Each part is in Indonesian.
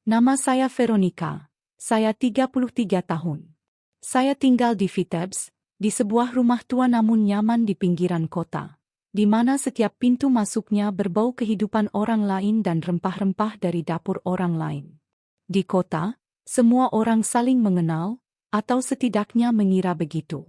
Nama saya Veronica. Saya 33 tahun. Saya tinggal di Vitebsk, di sebuah rumah tua namun nyaman di pinggiran kota, di mana setiap pintu masuknya berbau kehidupan orang lain dan rempah-rempah dari dapur orang lain. Di kota, semua orang saling mengenal, atau setidaknya mengira begitu.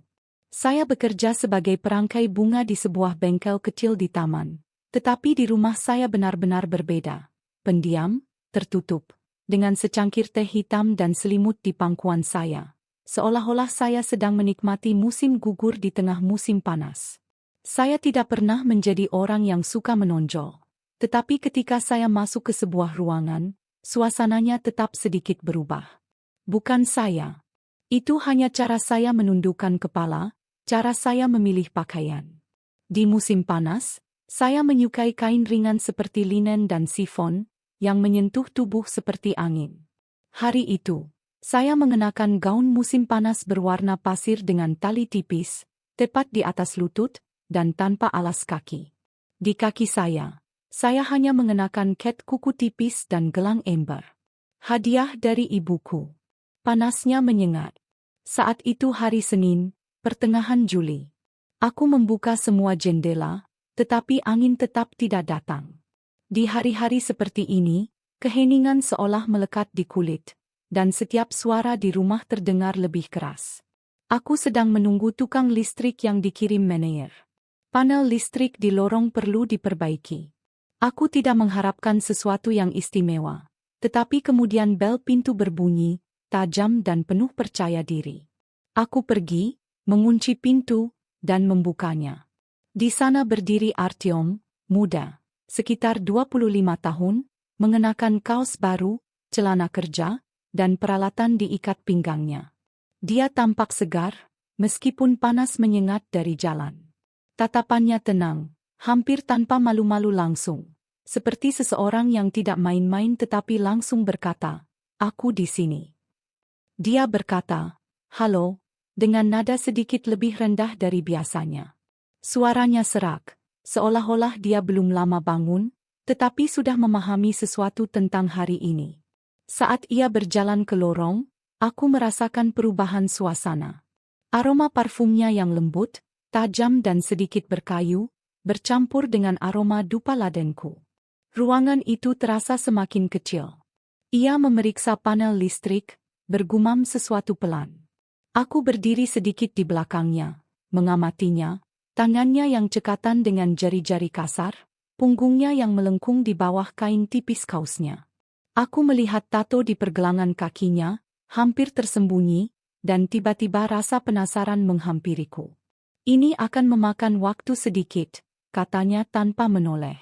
Saya bekerja sebagai perangkai bunga di sebuah bengkel kecil di taman, tetapi di rumah saya benar-benar berbeda. Pendiam, tertutup, dengan secangkir teh hitam dan selimut di pangkuan saya. Seolah-olah saya sedang menikmati musim gugur di tengah musim panas. Saya tidak pernah menjadi orang yang suka menonjol. Tetapi ketika saya masuk ke sebuah ruangan, suasananya tetap sedikit berubah. Bukan saya. Itu hanya cara saya menundukkan kepala, cara saya memilih pakaian. Di musim panas, saya menyukai kain ringan seperti linen dan sifon, yang menyentuh tubuh seperti angin. Hari itu, saya mengenakan gaun musim panas berwarna pasir dengan tali tipis, tepat di atas lutut, dan tanpa alas kaki. Di kaki saya hanya mengenakan ket kuku tipis dan gelang ember. Hadiah dari ibuku. Panasnya menyengat. Saat itu hari Senin, pertengahan Juli. Aku membuka semua jendela, tetapi angin tetap tidak datang. Di hari-hari seperti ini, keheningan seolah melekat di kulit, dan setiap suara di rumah terdengar lebih keras. Aku sedang menunggu tukang listrik yang dikirim manajer. Panel listrik di lorong perlu diperbaiki. Aku tidak mengharapkan sesuatu yang istimewa, tetapi kemudian bel pintu berbunyi, tajam dan penuh percaya diri. Aku pergi, mengunci pintu, dan membukanya. Di sana berdiri Artyom, muda, sekitar 25 tahun, mengenakan kaos baru, celana kerja, dan peralatan diikat pinggangnya. Dia tampak segar, meskipun panas menyengat dari jalan. Tatapannya tenang, hampir tanpa malu-malu langsung, seperti seseorang yang tidak main-main tetapi langsung berkata, "Aku di sini." Dia berkata, "Halo," dengan nada sedikit lebih rendah dari biasanya. Suaranya serak, seolah-olah dia belum lama bangun, tetapi sudah memahami sesuatu tentang hari ini. Saat ia berjalan ke lorong, aku merasakan perubahan suasana. Aroma parfumnya yang lembut, tajam dan sedikit berkayu, bercampur dengan aroma dupa ladenku. Ruangan itu terasa semakin kecil. Ia memeriksa panel listrik, bergumam sesuatu pelan. Aku berdiri sedikit di belakangnya, mengamatinya, tangannya yang cekatan dengan jari-jari kasar, punggungnya yang melengkung di bawah kain tipis kaosnya. Aku melihat tato di pergelangan kakinya, hampir tersembunyi, dan tiba-tiba rasa penasaran menghampiriku. "Ini akan memakan waktu sedikit," katanya tanpa menoleh.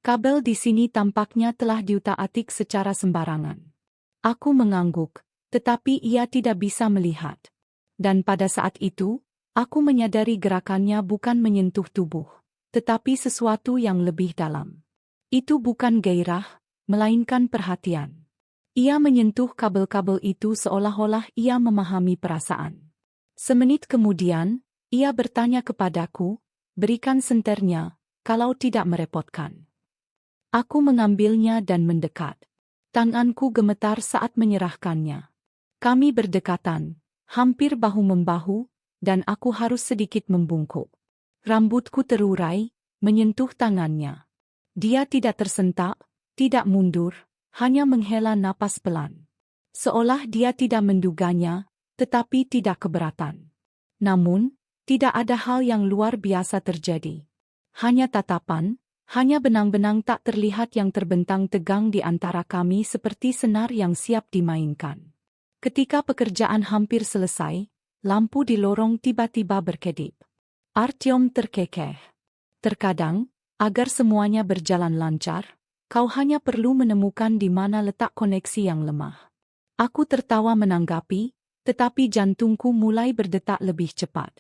"Kabel di sini tampaknya telah diutak-atik secara sembarangan." Aku mengangguk, tetapi ia tidak bisa melihat. Dan pada saat itu, aku menyadari gerakannya bukan menyentuh tubuh, tetapi sesuatu yang lebih dalam. Itu bukan gairah, melainkan perhatian. Ia menyentuh kabel-kabel itu seolah-olah ia memahami perasaan. Semenit kemudian, ia bertanya kepadaku, "Berikan senternya, kalau tidak merepotkan." Aku mengambilnya dan mendekat. Tanganku gemetar saat menyerahkannya. Kami berdekatan, hampir bahu-membahu, dan aku harus sedikit membungkuk. Rambutku terurai, menyentuh tangannya. Dia tidak tersentak, tidak mundur, hanya menghela napas pelan. Seolah dia tidak menduganya, tetapi tidak keberatan. Namun, tidak ada hal yang luar biasa terjadi. Hanya tatapan, hanya benang-benang tak terlihat yang terbentang tegang di antara kami seperti senar yang siap dimainkan. Ketika pekerjaan hampir selesai, lampu di lorong tiba-tiba berkedip. Artyom terkekeh. "Terkadang, agar semuanya berjalan lancar, kau hanya perlu menemukan di mana letak koneksi yang lemah." Aku tertawa menanggapi, tetapi jantungku mulai berdetak lebih cepat.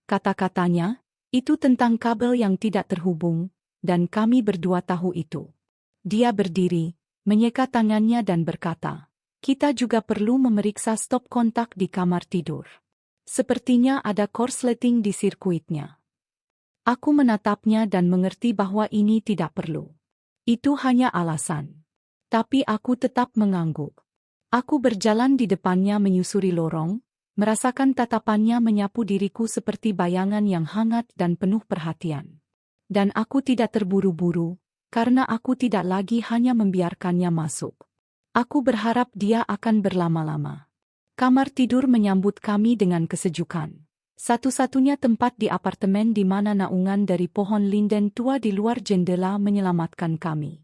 Kata-katanya, itu tentang kabel yang tidak terhubung, dan kami berdua tahu itu. Dia berdiri, menyeka tangannya dan berkata, "Kita juga perlu memeriksa stop kontak di kamar tidur. Sepertinya ada korsleting di sirkuitnya." Aku menatapnya dan mengerti bahwa ini tidak perlu. Itu hanya alasan. Tapi aku tetap mengangguk. Aku berjalan di depannya menyusuri lorong, merasakan tatapannya menyapu diriku seperti bayangan yang hangat dan penuh perhatian. Dan aku tidak terburu-buru, karena aku tidak lagi hanya membiarkannya masuk. Aku berharap dia akan berlama-lama. Kamar tidur menyambut kami dengan kesejukan. Satu-satunya tempat di apartemen di mana naungan dari pohon linden tua di luar jendela menyelamatkan kami.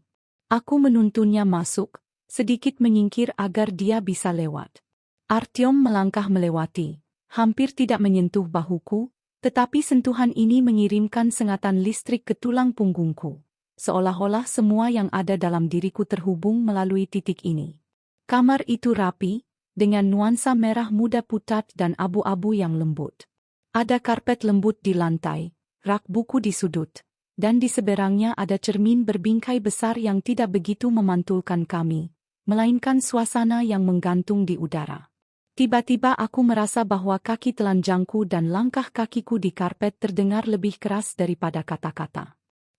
Aku menuntunnya masuk, sedikit menyingkir agar dia bisa lewat. Artyom melangkah melewati, hampir tidak menyentuh bahuku, tetapi sentuhan ini mengirimkan sengatan listrik ke tulang punggungku. Seolah-olah semua yang ada dalam diriku terhubung melalui titik ini. Kamar itu rapi, dengan nuansa merah muda pucat dan abu-abu yang lembut. Ada karpet lembut di lantai, rak buku di sudut, dan di seberangnya ada cermin berbingkai besar yang tidak begitu memantulkan kami, melainkan suasana yang menggantung di udara. Tiba-tiba aku merasa bahwa kaki telanjangku dan langkah kakiku di karpet terdengar lebih keras daripada kata-kata.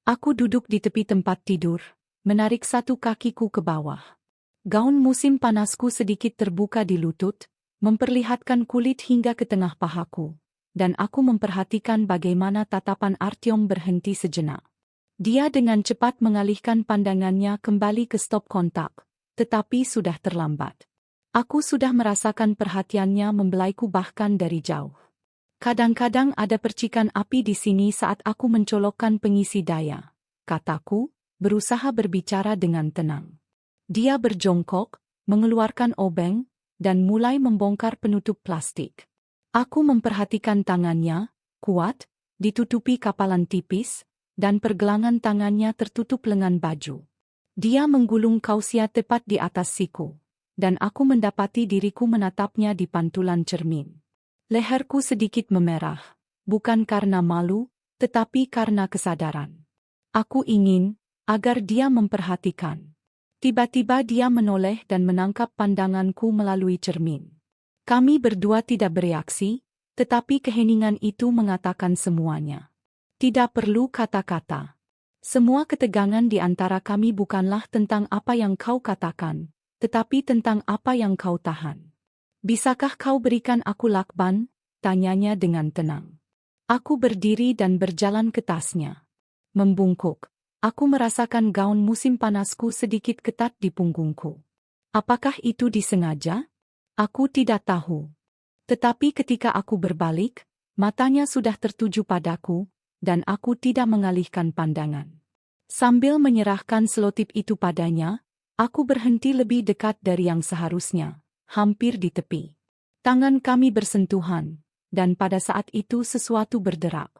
Aku duduk di tepi tempat tidur, menarik satu kakiku ke bawah. Gaun musim panasku sedikit terbuka di lutut, memperlihatkan kulit hingga ke tengah pahaku, dan aku memperhatikan bagaimana tatapan Artyom berhenti sejenak. Dia dengan cepat mengalihkan pandangannya kembali ke stop kontak, tetapi sudah terlambat. Aku sudah merasakan perhatiannya membelaiku bahkan dari jauh. Kadang-kadang ada percikan api di sini saat aku mencolokkan pengisi daya, kataku, berusaha berbicara dengan tenang. Dia berjongkok, mengeluarkan obeng, dan mulai membongkar penutup plastik. Aku memperhatikan tangannya, kuat, ditutupi kapalan tipis, dan pergelangan tangannya tertutup lengan baju. Dia menggulung kausnya tepat di atas siku, dan aku mendapati diriku menatapnya di pantulan cermin. Leherku sedikit memerah, bukan karena malu, tetapi karena kesadaran. Aku ingin agar dia memperhatikan. Tiba-tiba dia menoleh dan menangkap pandanganku melalui cermin. Kami berdua tidak bereaksi, tetapi keheningan itu mengatakan semuanya. Tidak perlu kata-kata. Semua ketegangan di antara kami bukanlah tentang apa yang kau katakan, tetapi tentang apa yang kau tahan. Bisakah kau berikan aku lakban? Tanyanya dengan tenang. Aku berdiri dan berjalan ke tasnya. Membungkuk. Aku merasakan gaun musim panasku sedikit ketat di punggungku. Apakah itu disengaja? Aku tidak tahu. Tetapi ketika aku berbalik, matanya sudah tertuju padaku, dan aku tidak mengalihkan pandangan. Sambil menyerahkan selotip itu padanya, aku berhenti lebih dekat dari yang seharusnya, hampir di tepi. Tangan kami bersentuhan, dan pada saat itu sesuatu berderak.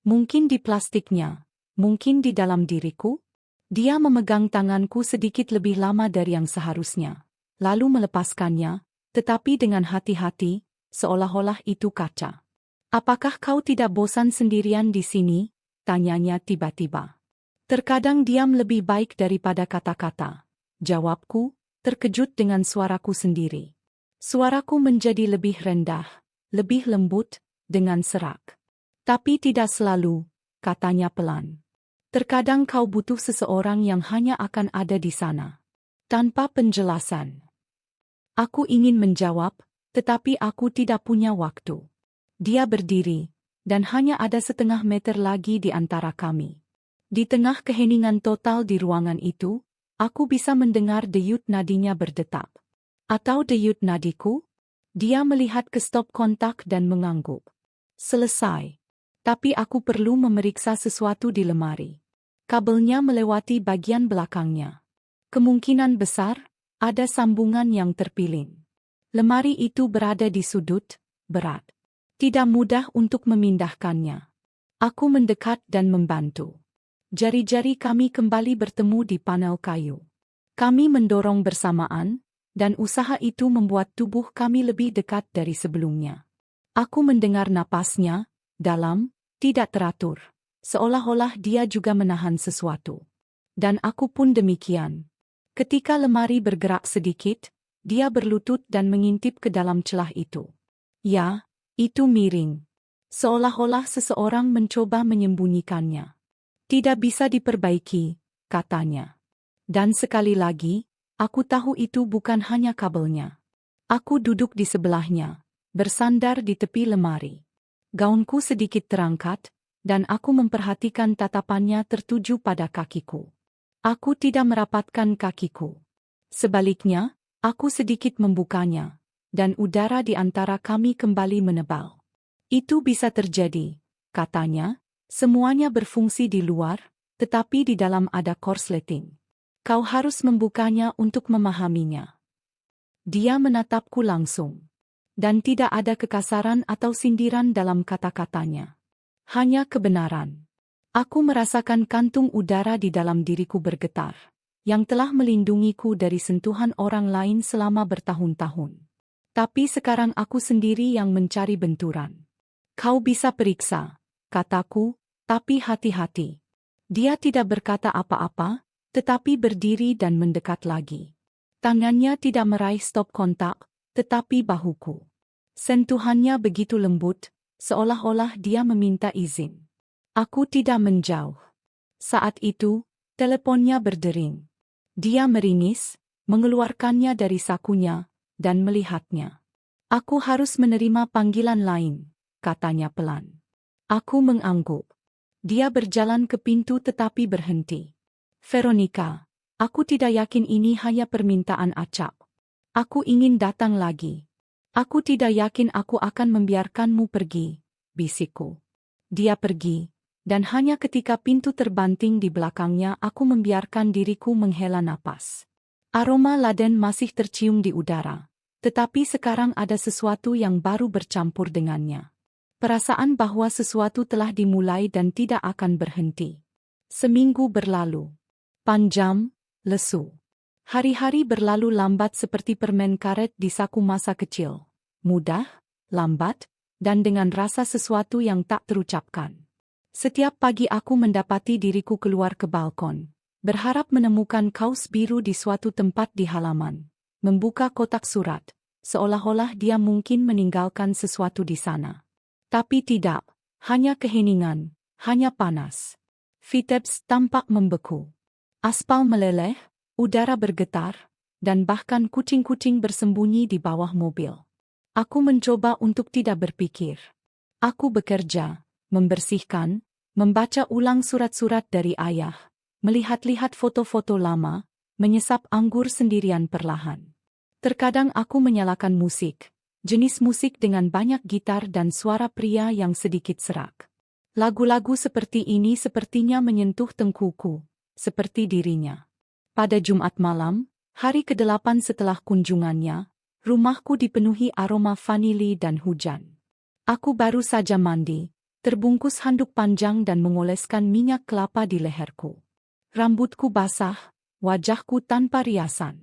Mungkin di plastiknya, mungkin di dalam diriku. Dia memegang tanganku sedikit lebih lama dari yang seharusnya, lalu melepaskannya, tetapi dengan hati-hati, seolah-olah itu kaca. Apakah kau tidak bosan sendirian di sini? Tanyanya tiba-tiba. Terkadang diam lebih baik daripada kata-kata. Jawabku, terkejut dengan suaraku sendiri. Suaraku menjadi lebih rendah, lebih lembut, dengan serak. Tapi tidak selalu, katanya pelan. Terkadang kau butuh seseorang yang hanya akan ada di sana. Tanpa penjelasan. Aku ingin menjawab, tetapi aku tidak punya waktu. Dia berdiri, dan hanya ada setengah meter lagi di antara kami. Di tengah keheningan total di ruangan itu, aku bisa mendengar denyut nadinya berdetak. Atau denyut nadiku? Dia melihat ke stop kontak dan mengangguk. Selesai. Tapi aku perlu memeriksa sesuatu di lemari. Kabelnya melewati bagian belakangnya. Kemungkinan besar, ada sambungan yang terpiling. Lemari itu berada di sudut, berat. Tidak mudah untuk memindahkannya. Aku mendekat dan membantu. Jari-jari kami kembali bertemu di panel kayu. Kami mendorong bersamaan, dan usaha itu membuat tubuh kami lebih dekat dari sebelumnya. Aku mendengar napasnya, dalam, tidak teratur. Seolah-olah dia juga menahan sesuatu. Dan aku pun demikian. Ketika lemari bergerak sedikit, dia berlutut dan mengintip ke dalam celah itu. Ya, itu miring. Seolah-olah seseorang mencoba menyembunyikannya. Tidak bisa diperbaiki, katanya. Dan sekali lagi, Aku tahu itu bukan hanya kabelnya. Aku duduk di sebelahnya, bersandar di tepi lemari. Gaunku sedikit terangkat, dan aku memperhatikan tatapannya tertuju pada kakiku. Aku tidak merapatkan kakiku. Sebaliknya, aku sedikit membukanya, dan udara di antara kami kembali menebal. Itu bisa terjadi, katanya, semuanya berfungsi di luar, tetapi di dalam ada korsleting. Kau harus membukanya untuk memahaminya. Dia menatapku langsung. Dan tidak ada kekasaran atau sindiran dalam kata-katanya. Hanya kebenaran. Aku merasakan kantung udara di dalam diriku bergetar, yang telah melindungiku dari sentuhan orang lain selama bertahun-tahun. Tapi sekarang aku sendiri yang mencari benturan. Kau bisa periksa, kataku, tapi hati-hati. Dia tidak berkata apa-apa, tetapi berdiri dan mendekat lagi. Tangannya tidak meraih stop kontak, tetapi bahuku. Sentuhannya begitu lembut, seolah-olah dia meminta izin. Aku tidak menjauh. Saat itu, teleponnya berdering. Dia meringis, mengeluarkannya dari sakunya, dan melihatnya. Aku harus menerima panggilan lain, katanya pelan. Aku mengangguk. Dia berjalan ke pintu tetapi berhenti. Veronica, aku tidak yakin ini hanya permintaan acak. Aku ingin datang lagi. Aku tidak yakin aku akan membiarkanmu pergi, bisikku. Dia pergi, dan hanya ketika pintu terbanting di belakangnya aku membiarkan diriku menghela napas. Aroma laden masih tercium di udara, tetapi sekarang ada sesuatu yang baru bercampur dengannya. Perasaan bahwa sesuatu telah dimulai dan tidak akan berhenti. Seminggu berlalu. Panjang, lesu. Hari-hari berlalu lambat seperti permen karet di saku masa kecil. Mudah, lambat, dan dengan rasa sesuatu yang tak terucapkan. Setiap pagi aku mendapati diriku keluar ke balkon, berharap menemukan kaus biru di suatu tempat di halaman, membuka kotak surat, seolah-olah dia mungkin meninggalkan sesuatu di sana. Tapi tidak, hanya keheningan, hanya panas. Vitebs tampak membeku. Aspal meleleh, udara bergetar, dan bahkan kucing-kucing bersembunyi di bawah mobil. Aku mencoba untuk tidak berpikir. Aku bekerja, membersihkan, membaca ulang surat-surat dari ayah, melihat-lihat foto-foto lama, menyesap anggur sendirian perlahan. Terkadang aku menyalakan musik, jenis musik dengan banyak gitar dan suara pria yang sedikit serak. Lagu-lagu seperti ini sepertinya menyentuh tengkuku, seperti dirinya. Pada Jumat malam, hari ke-8 setelah kunjungannya, rumahku dipenuhi aroma vanili dan hujan. Aku baru saja mandi, terbungkus handuk panjang dan mengoleskan minyak kelapa di leherku. Rambutku basah, wajahku tanpa riasan.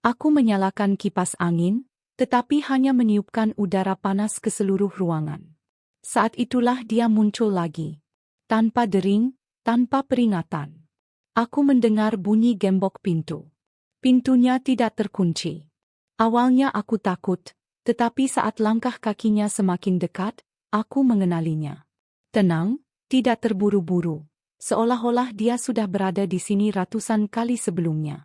Aku menyalakan kipas angin, tetapi hanya meniupkan udara panas ke seluruh ruangan. Saat itulah dia muncul lagi. Tanpa dering, tanpa peringatan. Aku mendengar bunyi gembok pintu. Pintunya tidak terkunci. Awalnya aku takut, tetapi saat langkah kakinya semakin dekat, aku mengenalinya. Tenang, tidak terburu-buru, seolah-olah dia sudah berada di sini ratusan kali sebelumnya.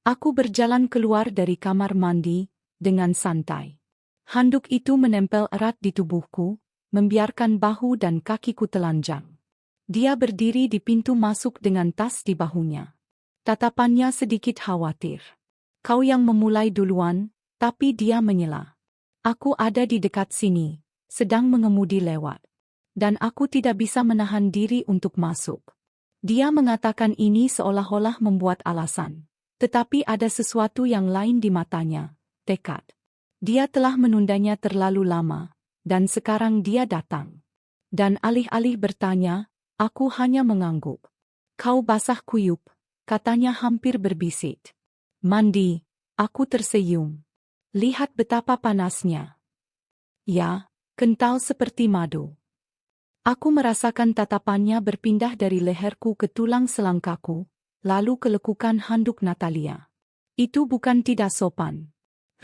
Aku berjalan keluar dari kamar mandi, dengan santai. Handuk itu menempel erat di tubuhku, membiarkan bahu dan kakiku telanjang. Dia berdiri di pintu masuk dengan tas di bahunya. Tatapannya sedikit khawatir. Kau yang memulai duluan, tapi dia menyela. Aku ada di dekat sini, sedang mengemudi lewat. Dan aku tidak bisa menahan diri untuk masuk. Dia mengatakan ini seolah-olah membuat alasan. Tetapi ada sesuatu yang lain di matanya, tekad. Dia telah menundanya terlalu lama, dan sekarang dia datang. Dan alih-alih bertanya, aku hanya mengangguk. Kau basah kuyup, katanya hampir berbisik. Mandi, aku tersenyum. Lihat betapa panasnya. Ya, kental seperti madu. Aku merasakan tatapannya berpindah dari leherku ke tulang selangkaku, lalu ke lekukan handuk Natalia. Itu bukan tidak sopan.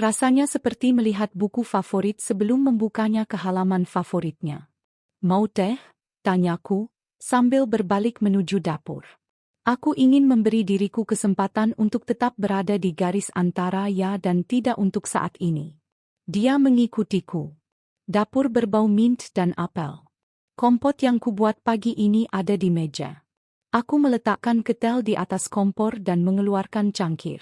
Rasanya seperti melihat buku favorit sebelum membukanya ke halaman favoritnya. Mau teh? Tanyaku, sambil berbalik menuju dapur. Aku ingin memberi diriku kesempatan untuk tetap berada di garis antara ya dan tidak untuk saat ini. Dia mengikutiku. Dapur berbau mint dan apel. Kompot yang kubuat pagi ini ada di meja. Aku meletakkan ketel di atas kompor dan mengeluarkan cangkir.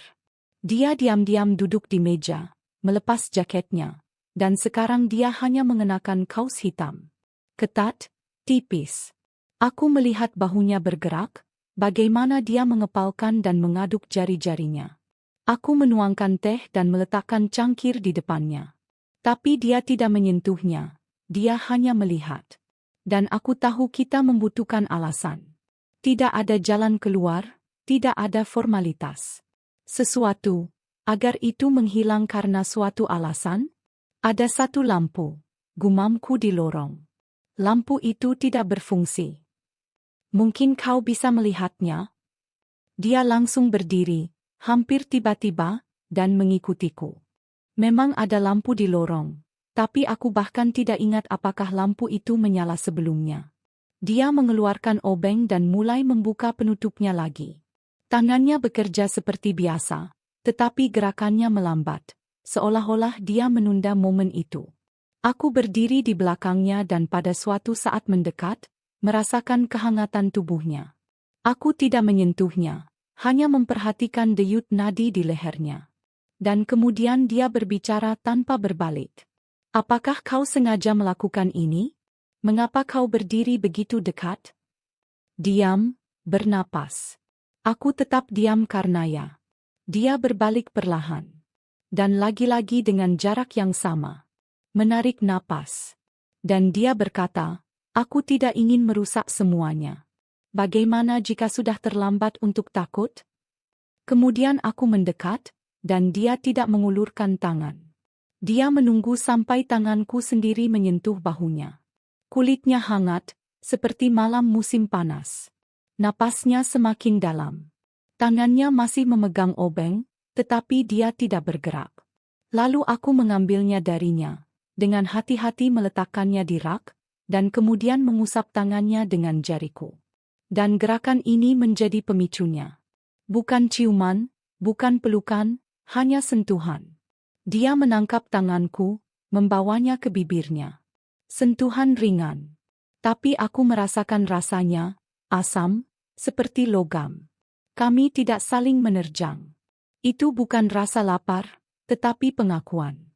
Dia diam-diam duduk di meja, melepas jaketnya, dan sekarang dia hanya mengenakan kaos hitam. Ketat, tipis. Aku melihat bahunya bergerak, bagaimana dia mengepalkan dan mengaduk jari-jarinya. Aku menuangkan teh dan meletakkan cangkir di depannya. Tapi dia tidak menyentuhnya, dia hanya melihat. Dan aku tahu kita membutuhkan alasan. Tidak ada jalan keluar, tidak ada formalitas. Sesuatu, agar itu menghilang karena suatu alasan? Ada satu lampu, gumamku di lorong. Lampu itu tidak berfungsi. Mungkin kau bisa melihatnya? Dia langsung berdiri, hampir tiba-tiba, dan mengikutiku. Memang ada lampu di lorong, tapi aku bahkan tidak ingat apakah lampu itu menyala sebelumnya. Dia mengeluarkan obeng dan mulai membuka penutupnya lagi. Tangannya bekerja seperti biasa, tetapi gerakannya melambat, seolah-olah dia menunda momen itu. Aku berdiri di belakangnya dan pada suatu saat mendekat, merasakan kehangatan tubuhnya. Aku tidak menyentuhnya, hanya memperhatikan denyut nadi di lehernya. Dan kemudian dia berbicara tanpa berbalik. Apakah kau sengaja melakukan ini? Mengapa kau berdiri begitu dekat? Diam, bernapas. Aku tetap diam karena ya. Dia berbalik perlahan. Dan lagi-lagi dengan jarak yang sama. Menarik napas. Dan dia berkata, aku tidak ingin merusak semuanya. Bagaimana jika sudah terlambat untuk takut? Kemudian aku mendekat, dan dia tidak mengulurkan tangan. Dia menunggu sampai tanganku sendiri menyentuh bahunya. Kulitnya hangat, seperti malam musim panas. Napasnya semakin dalam. Tangannya masih memegang obeng, tetapi dia tidak bergerak. Lalu aku mengambilnya darinya, dengan hati-hati meletakkannya di rak, dan kemudian mengusap tangannya dengan jariku. Dan gerakan ini menjadi pemicunya. Bukan ciuman, bukan pelukan, hanya sentuhan. Dia menangkap tanganku, membawanya ke bibirnya. Sentuhan ringan. Tapi aku merasakan rasanya, asam, seperti logam. Kami tidak saling menerjang. Itu bukan rasa lapar, tetapi pengakuan.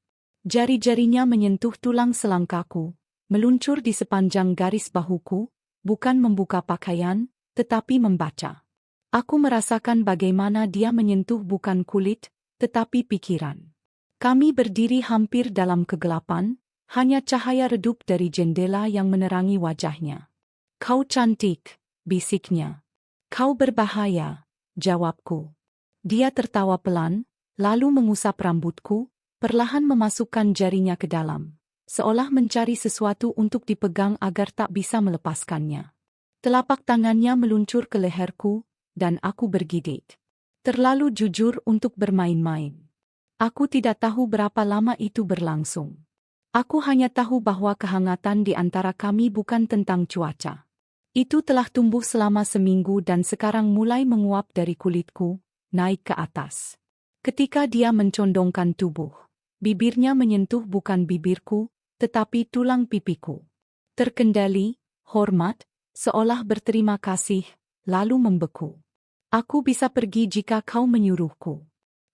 Jari-jarinya menyentuh tulang selangkaku, meluncur di sepanjang garis bahuku, bukan membuka pakaian, tetapi membaca. Aku merasakan bagaimana dia menyentuh bukan kulit, tetapi pikiran. Kami berdiri hampir dalam kegelapan, hanya cahaya redup dari jendela yang menerangi wajahnya. Kau cantik, bisiknya. Kau berbahaya, jawabku. Dia tertawa pelan, lalu mengusap rambutku, perlahan memasukkan jarinya ke dalam, seolah mencari sesuatu untuk dipegang agar tak bisa melepaskannya. Telapak tangannya meluncur ke leherku, dan aku bergidik. Terlalu jujur untuk bermain-main. Aku tidak tahu berapa lama itu berlangsung. Aku hanya tahu bahwa kehangatan di antara kami bukan tentang cuaca. Itu telah tumbuh selama seminggu dan sekarang mulai menguap dari kulitku, naik ke atas. Ketika dia mencondongkan tubuh, bibirnya menyentuh bukan bibirku, tetapi tulang pipiku. Terkendali, hormat, seolah berterima kasih, lalu membeku. Aku bisa pergi jika kau menyuruhku.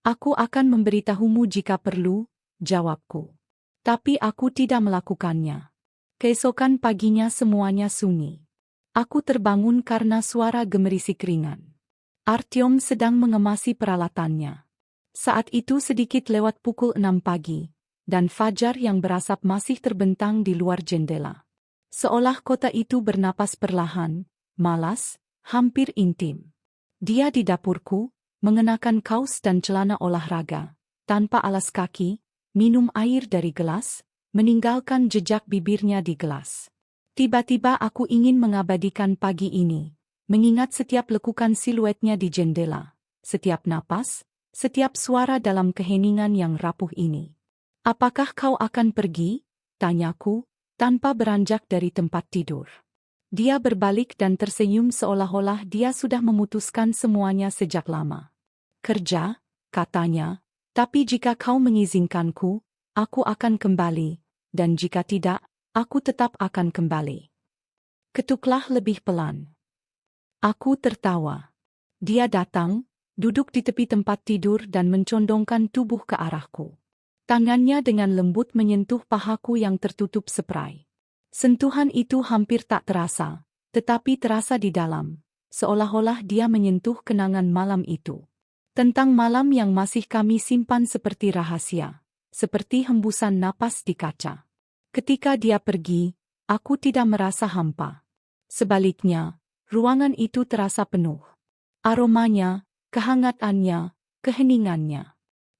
Aku akan memberitahumu jika perlu, jawabku. Tapi aku tidak melakukannya. Keesokan paginya semuanya sunyi. Aku terbangun karena suara gemerisik ringan. Artyom sedang mengemasi peralatannya. Saat itu sedikit lewat pukul 6 pagi, dan fajar yang berasap masih terbentang di luar jendela. Seolah kota itu bernapas perlahan, malas, hampir intim. Dia di dapurku, mengenakan kaos dan celana olahraga, tanpa alas kaki, minum air dari gelas, meninggalkan jejak bibirnya di gelas. Tiba-tiba aku ingin mengabadikan pagi ini, mengingat setiap lekukan siluetnya di jendela, setiap napas, setiap suara dalam keheningan yang rapuh ini. Apakah kau akan pergi? Tanyaku, tanpa beranjak dari tempat tidur. Dia berbalik dan tersenyum seolah-olah dia sudah memutuskan semuanya sejak lama. Kerja, katanya, tapi jika kau mengizinkanku, aku akan kembali, dan jika tidak, aku tetap akan kembali. Ketuklah lebih pelan. Aku tertawa. Dia datang, duduk di tepi tempat tidur dan mencondongkan tubuh ke arahku. Tangannya dengan lembut menyentuh pahaku yang tertutup spray. Sentuhan itu hampir tak terasa, tetapi terasa di dalam, seolah-olah dia menyentuh kenangan malam itu. Tentang malam yang masih kami simpan seperti rahasia, seperti hembusan napas di kaca. Ketika dia pergi, aku tidak merasa hampa. Sebaliknya, ruangan itu terasa penuh. Aromanya, kehangatannya, keheningannya.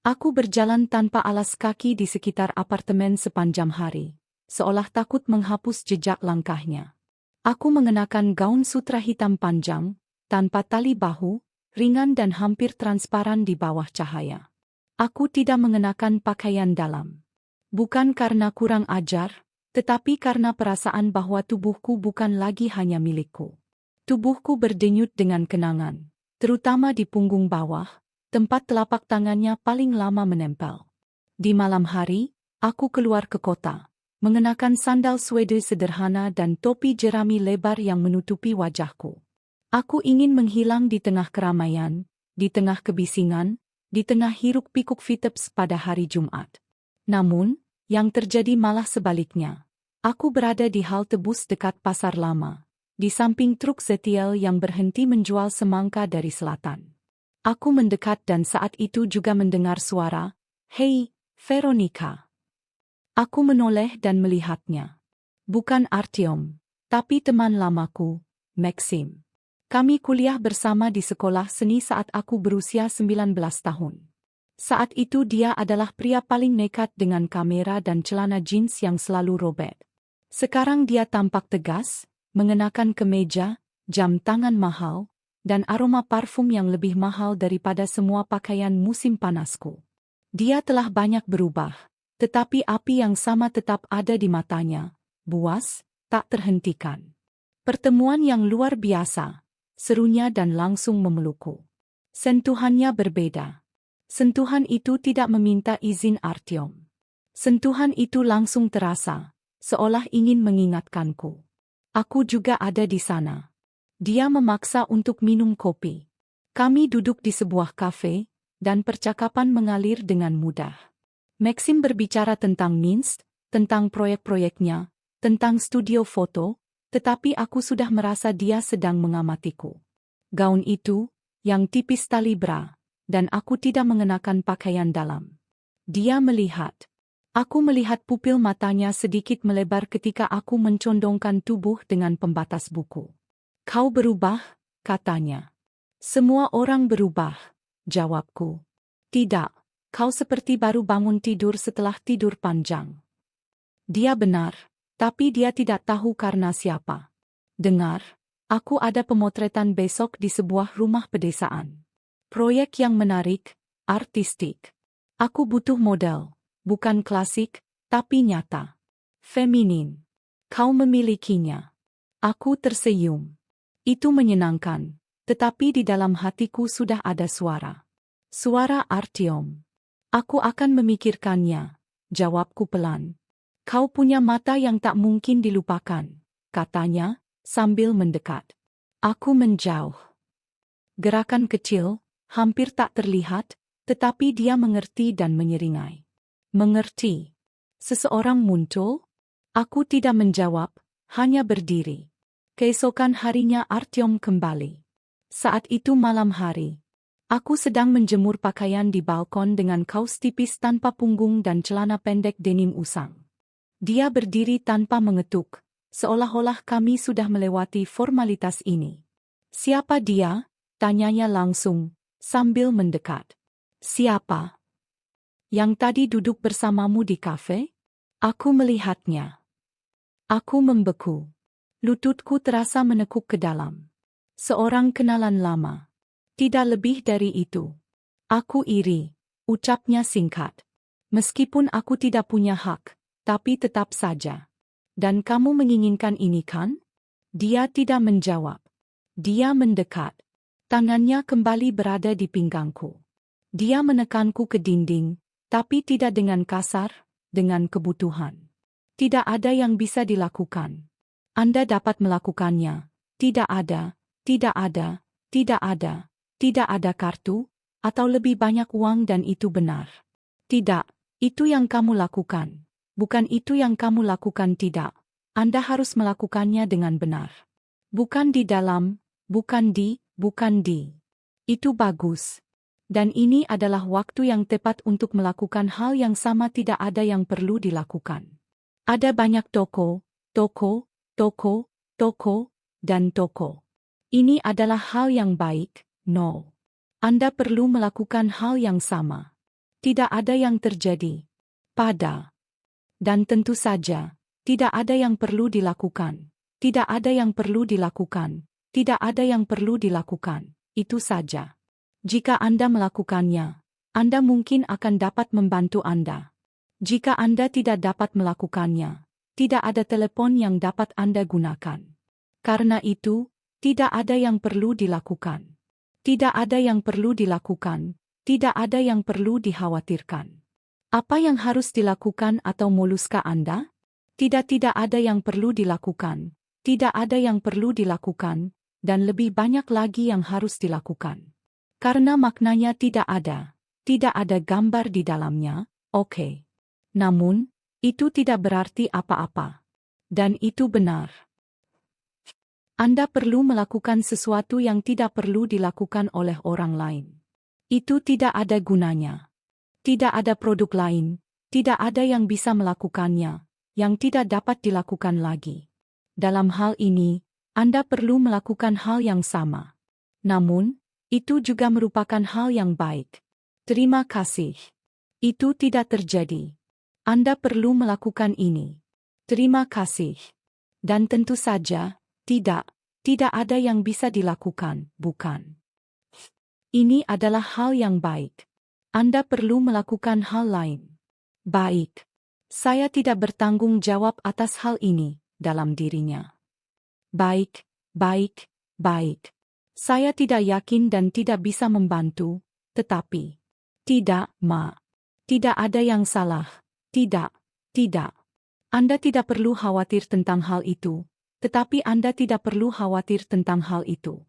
Aku berjalan tanpa alas kaki di sekitar apartemen sepanjang hari, seolah takut menghapus jejak langkahnya. Aku mengenakan gaun sutra hitam panjang, tanpa tali bahu, ringan dan hampir transparan di bawah cahaya. Aku tidak mengenakan pakaian dalam. Bukan karena kurang ajar, tetapi karena perasaan bahwa tubuhku bukan lagi hanya milikku. Tubuhku berdenyut dengan kenangan, terutama di punggung bawah, tempat telapak tangannya paling lama menempel. Di malam hari, aku keluar ke kota, mengenakan sandal suede sederhana dan topi jerami lebar yang menutupi wajahku. Aku ingin menghilang di tengah keramaian, di tengah kebisingan, di tengah hiruk-pikuk Vitebs pada hari Jumat. Namun, yang terjadi malah sebaliknya. Aku berada di halte bus dekat Pasar Lama, di samping truk ZTL yang berhenti menjual semangka dari selatan. Aku mendekat dan saat itu juga mendengar suara, "Hei, Veronica." Aku menoleh dan melihatnya. Bukan Artyom, tapi teman lamaku, Maxim. Kami kuliah bersama di sekolah seni saat aku berusia 19 tahun. Saat itu dia adalah pria paling nekat dengan kamera dan celana jeans yang selalu robek. Sekarang dia tampak tegas, mengenakan kemeja, jam tangan mahal, dan aroma parfum yang lebih mahal daripada semua pakaian musim panasku. Dia telah banyak berubah, tetapi api yang sama tetap ada di matanya, buas, tak terhentikan. Pertemuan yang luar biasa, serunya dan langsung memelukku. Sentuhannya berbeda. Sentuhan itu tidak meminta izin Artyom. Sentuhan itu langsung terasa, seolah ingin mengingatkanku. Aku juga ada di sana. Dia memaksa untuk minum kopi. Kami duduk di sebuah kafe, dan percakapan mengalir dengan mudah. Maxim berbicara tentang Minsk, tentang proyek-proyeknya, tentang studio foto, tetapi aku sudah merasa dia sedang mengamatiku. Gaun itu, yang tipis tali bra, dan aku tidak mengenakan pakaian dalam. Dia melihat. Aku melihat pupil matanya sedikit melebar ketika aku mencondongkan tubuh dengan pembatas buku. "Kau berubah," katanya. "Semua orang berubah," jawabku. "Tidak, kau seperti baru bangun tidur setelah tidur panjang." Dia benar, tapi dia tidak tahu karena siapa. "Dengar, aku ada pemotretan besok di sebuah rumah pedesaan. Proyek yang menarik, artistik. Aku butuh model, bukan klasik, tapi nyata. Feminin. Kau memilikinya." Aku tersenyum. Itu menyenangkan, tetapi di dalam hatiku sudah ada suara. Suara Artyom. "Aku akan memikirkannya," jawabku pelan. "Kau punya mata yang tak mungkin dilupakan," katanya, sambil mendekat. Aku menjauh. Gerakan kecil, hampir tak terlihat, tetapi dia mengerti dan menyeringai. "Mengerti." Seseorang muncul? Aku tidak menjawab, hanya berdiri. Keesokan harinya Artyom kembali. Saat itu malam hari. Aku sedang menjemur pakaian di balkon dengan kaos tipis tanpa punggung dan celana pendek denim usang. Dia berdiri tanpa mengetuk, seolah-olah kami sudah melewati formalitas ini. "Siapa dia?" tanyanya langsung, sambil mendekat. "Siapa? Yang tadi duduk bersamamu di kafe?" Aku melihatnya. Aku membeku. Lututku terasa menekuk ke dalam. "Seorang kenalan lama." "Tidak lebih dari itu." "Aku iri," ucapnya singkat. "Meskipun aku tidak punya hak, tapi tetap saja." "Dan kamu menginginkan ini kan?" Dia tidak menjawab. Dia mendekat. Tangannya kembali berada di pinggangku. Dia menekanku ke dinding, tapi tidak dengan kasar, dengan kebutuhan. Tidak ada yang bisa dilakukan. Anda dapat melakukannya. Tidak ada, tidak ada, tidak ada, tidak ada kartu, atau lebih banyak uang dan itu benar. Tidak, itu yang kamu lakukan. Bukan itu yang kamu lakukan tidak. Anda harus melakukannya dengan benar. Bukan di dalam, bukan di. Itu bagus. Dan ini adalah waktu yang tepat untuk melakukan hal yang sama tidak ada yang perlu dilakukan. Ada banyak toko, dan toko. Ini adalah hal yang baik, no. Anda perlu melakukan hal yang sama. Tidak ada yang terjadi. Dan tentu saja, tidak ada yang perlu dilakukan. Tidak ada yang perlu dilakukan. Tidak ada yang perlu dilakukan. Itu saja. Jika Anda melakukannya, Anda mungkin akan dapat membantu Anda. Jika Anda tidak dapat melakukannya, tidak ada telepon yang dapat Anda gunakan. Karena itu, tidak ada yang perlu dilakukan. Tidak ada yang perlu dilakukan. Tidak ada yang perlu dikhawatirkan. Apa yang harus dilakukan atau moluskah Anda? Tidak ada yang perlu dilakukan. Tidak ada yang perlu dilakukan, dan lebih banyak lagi yang harus dilakukan. Karena maknanya tidak ada gambar di dalamnya, oke. Namun, itu tidak berarti apa-apa. Dan itu benar. Anda perlu melakukan sesuatu yang tidak perlu dilakukan oleh orang lain. Itu tidak ada gunanya. Tidak ada produk lain, tidak ada yang bisa melakukannya, yang tidak dapat dilakukan lagi. Dalam hal ini, Anda perlu melakukan hal yang sama. Namun, itu juga merupakan hal yang baik. Terima kasih. Itu tidak terjadi. Anda perlu melakukan ini. Terima kasih. Dan tentu saja, tidak ada yang bisa dilakukan, bukan? Ini adalah hal yang baik. Anda perlu melakukan hal lain. Baik. Saya tidak bertanggung jawab atas hal ini, dalam dirinya. Baik. Saya tidak yakin dan tidak bisa membantu, tetapi tidak ada yang salah. Tidak. Anda tidak perlu khawatir tentang hal itu, tetapi Anda tidak perlu khawatir tentang hal itu.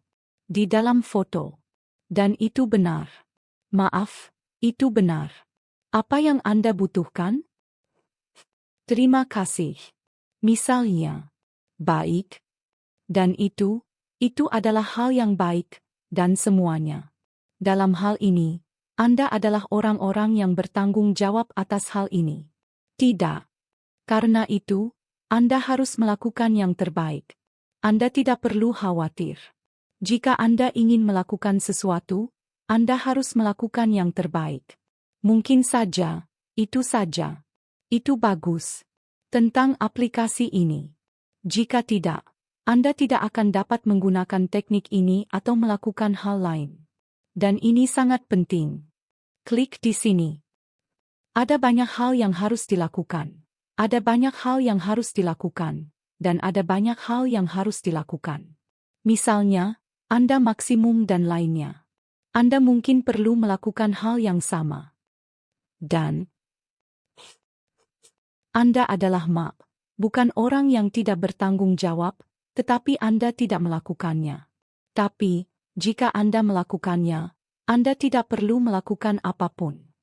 Di dalam foto. Dan itu benar. Maaf, itu benar. Apa yang Anda butuhkan? Terima kasih. Misalnya. Baik. Dan itu adalah hal yang baik, dan semuanya. Dalam hal ini, Anda adalah orang-orang yang bertanggung jawab atas hal ini. Tidak. Karena itu, Anda harus melakukan yang terbaik. Anda tidak perlu khawatir. Jika Anda ingin melakukan sesuatu, Anda harus melakukan yang terbaik. Mungkin saja. Itu bagus. Tentang aplikasi ini. Jika tidak, Anda tidak akan dapat menggunakan teknik ini atau melakukan hal lain. Dan ini sangat penting. Klik di sini. Ada banyak hal yang harus dilakukan. Ada banyak hal yang harus dilakukan. Dan ada banyak hal yang harus dilakukan. Misalnya, Anda maksimum dan lainnya. Anda mungkin perlu melakukan hal yang sama. Dan Anda adalah bukan orang yang tidak bertanggung jawab, tetapi Anda tidak melakukannya. Tapi, jika Anda melakukannya, Anda tidak perlu melakukan apapun.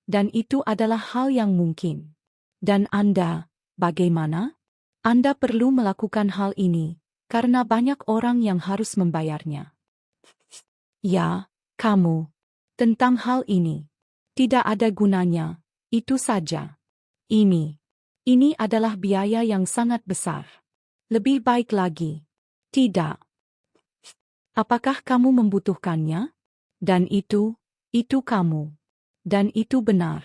Dan itu adalah hal yang mungkin. Dan Anda, bagaimana? Anda perlu melakukan hal ini, karena banyak orang yang harus membayarnya. Ya, kamu. Tentang hal ini. Tidak ada gunanya, itu saja. Ini adalah biaya yang sangat besar. Lebih baik lagi. Tidak. Apakah kamu membutuhkannya? Dan itu kamu. Dan itu benar.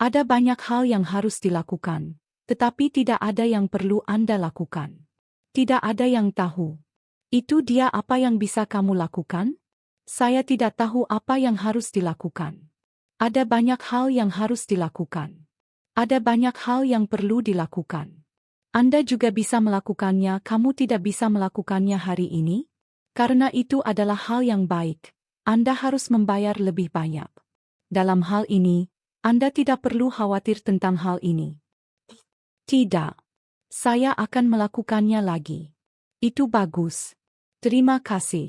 Ada banyak hal yang harus dilakukan, tetapi tidak ada yang perlu Anda lakukan. Tidak ada yang tahu. Itu dia apa yang bisa kamu lakukan? Saya tidak tahu apa yang harus dilakukan. Ada banyak hal yang harus dilakukan. Ada banyak hal yang perlu dilakukan. Anda juga bisa melakukannya, kamu tidak bisa melakukannya hari ini? Karena itu adalah hal yang baik. Anda harus membayar lebih banyak. Dalam hal ini, Anda tidak perlu khawatir tentang hal ini. Tidak. Saya akan melakukannya lagi. Itu bagus. Terima kasih.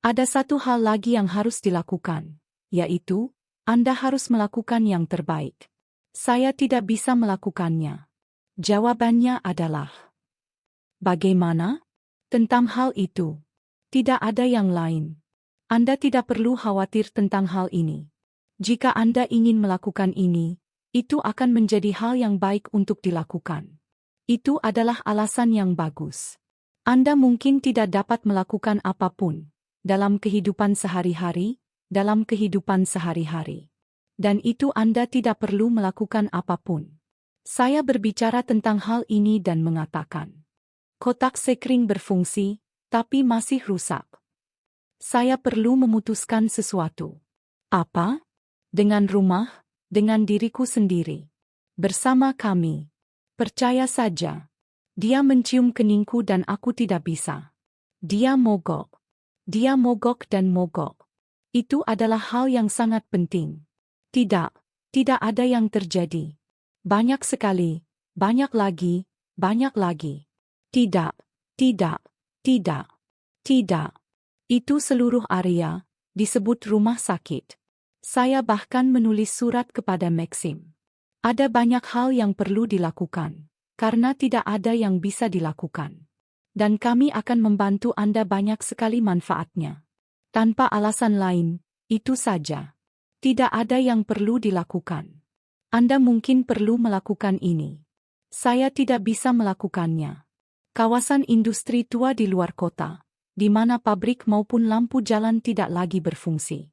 Ada satu hal lagi yang harus dilakukan, yaitu, Anda harus melakukan yang terbaik. Saya tidak bisa melakukannya. Jawabannya adalah, bagaimana? Tentang hal itu. Tidak ada yang lain. Anda tidak perlu khawatir tentang hal ini. Jika Anda ingin melakukan ini, itu akan menjadi hal yang baik untuk dilakukan. Itu adalah alasan yang bagus. Anda mungkin tidak dapat melakukan apapun dalam kehidupan sehari-hari, Dan itu Anda tidak perlu melakukan apapun. Saya berbicara tentang hal ini dan mengatakan, kotak sekring berfungsi, tapi masih rusak. Saya perlu memutuskan sesuatu. Apa? Dengan rumah, dengan diriku sendiri. Bersama kami. Percaya saja. Dia mencium keningku dan aku tidak bisa. Dia mogok. Dia mogok dan mogok. Itu adalah hal yang sangat penting. Tidak ada yang terjadi. Banyak sekali, banyak lagi. Tidak. Itu seluruh area, disebut rumah sakit. Saya bahkan menulis surat kepada Maxim. Ada banyak hal yang perlu dilakukan, karena tidak ada yang bisa dilakukan. Dan kami akan membantu Anda banyak sekali manfaatnya. Tanpa alasan lain, itu saja. Tidak ada yang perlu dilakukan. Anda mungkin perlu melakukan ini. Saya tidak bisa melakukannya. Kawasan industri tua di luar kota, di mana pabrik maupun lampu jalan tidak lagi berfungsi.